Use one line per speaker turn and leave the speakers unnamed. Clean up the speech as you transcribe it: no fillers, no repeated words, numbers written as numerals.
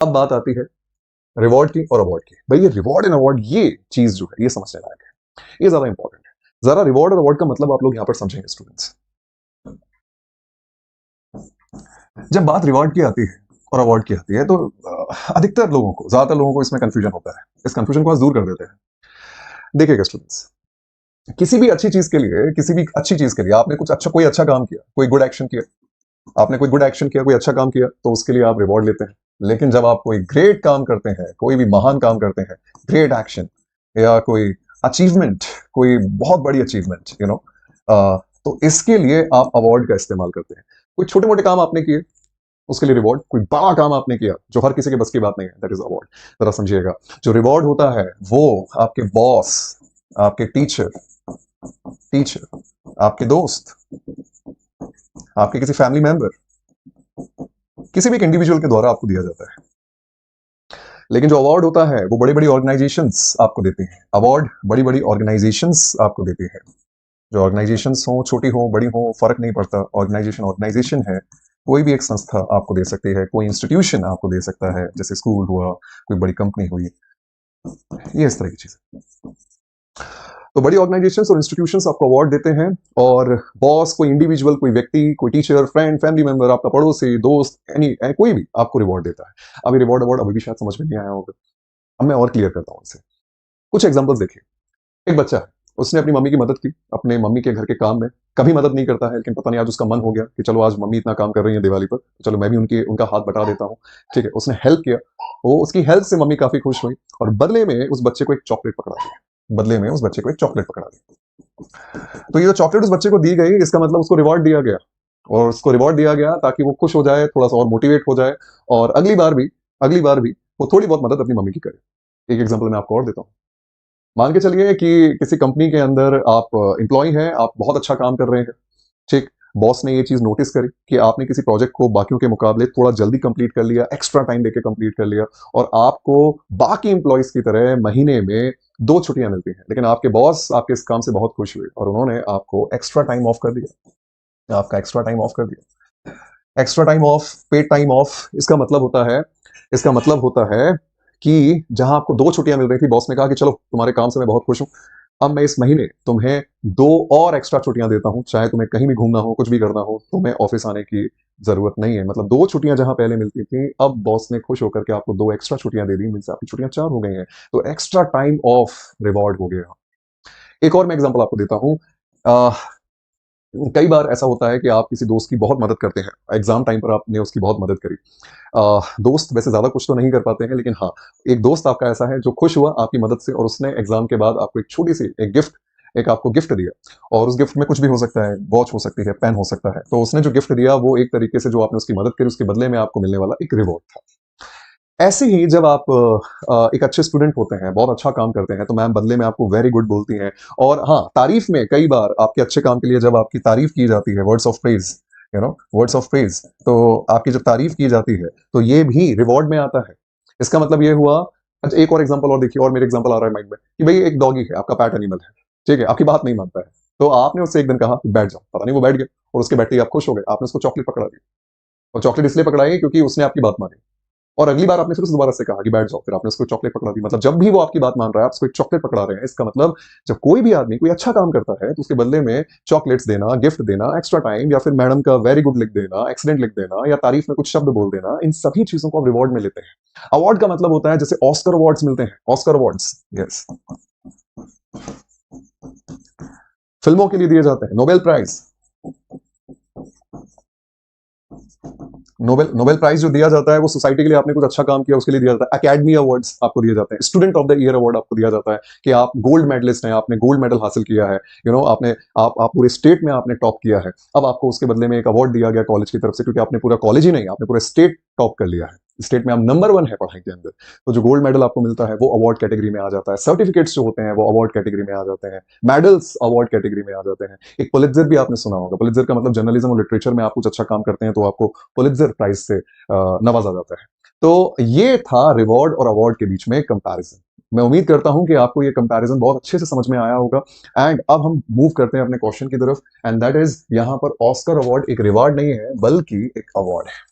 अब बात आती है रिवॉर्ड की और अवार्ड की। भाई ये रिवॉर्ड एंड अवार्ड, ये चीज जो है ये समझने लायक है, ये ज्यादा इंपॉर्टेंट है। जरा रिवॉर्ड और अवार्ड का मतलब आप लोग यहां पर समझेंगे स्टूडेंट्स। जब बात रिवॉर्ड की आती है और अवार्ड की आती है तो अधिकतर लोगों को, ज्यादातर लोगों को इसमें कंफ्यूजन होता है। इस कंफ्यूजन को आज दूर कर देते हैं। देखिएगा स्टूडेंट्स, किसी भी अच्छी चीज के लिए, किसी भी अच्छी चीज के लिए आपने कुछ अच्छा, कोई अच्छा काम किया, कोई गुड एक्शन किया, आपने कोई गुड एक्शन किया, कोई अच्छा काम किया, तो उसके लिए आप रिवॉर्ड लेते हैं। लेकिन जब आप कोई ग्रेट काम करते हैं, कोई भी महान काम करते हैं, ग्रेट एक्शन या कोई अचीवमेंट, कोई बहुत बड़ी अचीवमेंट, तो इसके लिए आप अवार्ड का इस्तेमाल करते हैं। कोई छोटे मोटे काम आपने किए, उसके लिए रिवॉर्ड। कोई बड़ा काम आपने किया जो हर किसी के बस की बात नहीं है, दैट इज अवार्ड। जरा समझिएगा, जो रिवॉर्ड होता है वो आपके बॉस, आपके टीचर, आपके दोस्त, आपके किसी फैमिली मेंबर, किसी भी एक इंडिविजुअल के द्वारा आपको दिया जाता है। लेकिन जो अवार्ड होता है वो बड़ी बड़ी ऑर्गेनाइजेशंस आपको देती हैं। अवार्ड बड़ी बड़ी ऑर्गेनाइजेशंस आपको देती है। जो ऑर्गेनाइजेशंस हो, छोटी हो बड़ी हो, फर्क नहीं पड़ता, ऑर्गेनाइजेशन ऑर्गेनाइजेशन है। कोई भी एक संस्था आपको दे सकती है, कोई इंस्टीट्यूशन आपको दे सकता है, जैसे स्कूल हुआ, कोई बड़ी कंपनी हुई, ये इस तरह की चीज। तो बड़ी ऑर्गेनाइजेशंस और इंस्टीट्यूशंस आपको अवार्ड देते हैं, और बॉस, कोई इंडिविजुअल, कोई व्यक्ति, कोई टीचर, फ्रेंड, फैमिली मेंबर, आपका पड़ोसी, दोस्त, कोई भी आपको रिवॉर्ड देता है। अभी रिवॉर्ड अवार्ड अभी भी शायद समझ में नहीं आया होगा। अब मैं और क्लियर करता हूं इसे। कुछ एग्जांपल्स देखिए। एक बच्चा है, उसने अपनी मम्मी की मदद की, अपने मम्मी के घर के काम में। कभी मदद नहीं करता है, लेकिन पता नहीं आज उसका मन हो गया कि चलो आज मम्मी इतना काम कर रही है दिवाली पर, चलो मैं भी उनका हाथ बटा देता हूँ। ठीक है, उसने हेल्प किया, वो उसकी हेल्प से मम्मी काफी खुश हुई, और बदले में उस बच्चे को एक चॉकलेट पकड़ा दी। बदले में उस बच्चे को एक चॉकलेट पकड़ा दी। तो ये जो चॉकलेट उस बच्चे को दी गई, इसका मतलब उसको रिवॉर्ड दिया गया, और उसको रिवॉर्ड दिया गया ताकि वो खुश हो जाए, थोड़ा सा और मोटिवेट हो जाए, और अगली बार भी वो थोड़ी बहुत मदद अपनी मम्मी की करे। एक एग्जांपल मैं आपको और देता हूँ। मान के चलिए कि किसी कंपनी के अंदर आप एम्प्लॉय हैं, आप बहुत अच्छा काम कर रहे हैं। ठीक, बॉस ने ये चीज नोटिस करी कि आपने किसी प्रोजेक्ट को बाकियों के मुकाबले थोड़ा जल्दी कंप्लीट कर लिया, एक्स्ट्रा टाइम देके कंप्लीट कर लिया, और आपको बाकी एम्प्लॉयज की तरह महीने में 2 छुट्टियां मिलती हैं। लेकिन आपके बॉस आपके इस काम से बहुत खुश हुए, और उन्होंने आपको एक्स्ट्रा टाइम ऑफ कर दिया, आपका एक्स्ट्रा टाइम ऑफ कर दिया। Extra time of, paid time of, इसका मतलब होता है कि जहां आपको 2 छुट्टियां मिल रही थी, बॉस ने कहा कि चलो तुम्हारे काम से मैं बहुत खुश हूं, अब मैं इस महीने तुम्हें 2 और एक्स्ट्रा छुट्टियां देता हूं, चाहे तुम्हें कहीं भी घूमना हो, कुछ भी करना हो, तुम्हें ऑफिस आने की जरूरत नहीं है। मतलब 2 छुट्टियां जहां पहले मिलती थी, अब बॉस ने खुश होकर के आपको 2 एक्स्ट्रा छुट्टियां दे दी, मीन्स आपकी छुट्टियां 4 हो गई हैं। तो एक्स्ट्रा टाइम ऑफ रिवॉर्ड हो गया। एक और मैं एग्जांपल आपको देता हूं। कई बार ऐसा होता है कि आप किसी दोस्त की बहुत मदद करते हैं, एग्जाम टाइम पर आपने उसकी बहुत मदद करी। दोस्त वैसे ज्यादा कुछ तो नहीं कर पाते हैं, लेकिन हाँ, एक दोस्त आपका ऐसा है जो खुश हुआ आपकी मदद से, और उसने एग्जाम के बाद आपको एक छोटी सी एक आपको गिफ्ट दिया। और उस गिफ्ट में कुछ भी हो सकता है, वॉच हो सकती है, पेन हो सकता है। तो उसने जो गिफ्ट दिया वो एक तरीके से जो आपने उसकी मदद करी, उसके बदले में आपको मिलने वाला एक रिवॉर्ड था। ऐसे ही जब आप एक अच्छे स्टूडेंट होते हैं, बहुत अच्छा काम करते हैं, तो मैम बदले में आपको वेरी गुड बोलती हैं। और हाँ, तारीफ में कई बार आपके अच्छे काम के लिए जब आपकी तारीफ की जाती है, words of praise, words of praise, तो आपकी जब तारीफ की जाती है, तो ये भी रिवॉर्ड में आता है। इसका मतलब ये हुआ। अच्छा, एक और एग्जांपल और देखिए, और मेरे एग्जांपल आ रहा है माइंड में कि भाई एक डॉगी है, आपका पैट एनिमल है, ठीक है, आपकी बात नहीं मानता है। तो आपने उससे एक दिन कहा कि बैठ जाओ, पता नहीं वो बैठ गया, और उसके बैठते ही आप खुश हो गए, आपने उसको चॉकलेट पकड़ा दी। और चॉकलेट इसलिए पकड़ाई क्योंकि उसने आपकी बात मानी, और अगली बार आपने फिर उसे दोबारा से कहा कि बैठ जाओ, फिर आपने उसको चॉकलेट पकड़ा दी। मतलब जब भी वो आपकी बात मान रहा है, आप उसको एक चॉकलेट पकड़ा रहे हैं। इसका मतलब जब कोई भी आदमी कोई अच्छा काम करता है, तो उसके बदले में चॉकलेट्स देना, गिफ्ट देना, एक्स्ट्रा टाइम, या फिर मैडम का वेरी गुड लिख देना, एक्सीलेंट लिख देना, या तारीफ में कुछ शब्द बोल देना, इन सभी चीजों को आप रिवॉर्ड में लेते हैं। अवार्ड का मतलब होता है, जैसे ऑस्कर अवार्ड्स मिलते हैं, ऑस्कर अवार्ड्स, यस, फिल्मों के लिए दिए जाते हैं। नोबेल प्राइज, नोबेल प्राइज जो दिया जाता है वो सोसाइटी के लिए आपने कुछ अच्छा काम किया उसके लिए दिया जाता है। अकेडमी अवार्ड्स आपको दिए जाते हैं। Student of the year award आपको दिया जाता है कि आप गोल्ड मेडलिस्ट हैं, आपने गोल्ड मेडल हासिल किया है, आपने आप पूरे स्टेट में आपने टॉप किया है। अब आपको उसके बदले में एक अवार्ड दिया गया कॉलेज की तरफ से, क्योंकि आपने पूरा कॉलेज ही नहीं, आपने पूरा स्टेट टॉप कर लिया है, स्टेट में आप नंबर 1 है पढ़ाई के अंदर। तो जो गोल्ड मेडल आपको मिलता है वो अवार्ड कैटेगरी में आ जाता है। सर्टिफिकेट्स जो होते हैं वो अवार्ड कैटेगरी में आ जाते हैं। मेडल्स अवार्ड कैटेगरी में आ जाते हैं। एक पुलित्जर भी आपने सुना होगा। पुलित्जर का मतलब जर्नलिज्म और लिटरेचर में आप कुछ अच्छा काम करते हैं तो आपको पुलित्जर प्राइज से नवाजा जाता है। तो ये था रिवॉर्ड और अवार्ड के बीच में कंपैरिजन। मैं उम्मीद करता हूं कि आपको ये कंपैरिजन बहुत अच्छे से समझ में आया होगा। एंड अब हम मूव करते हैं अपने क्वेश्चन की तरफ, एंड दैट इज, यहां पर ऑस्कर अवार्ड एक रिवॉर्ड नहीं है बल्कि एक अवार्ड है।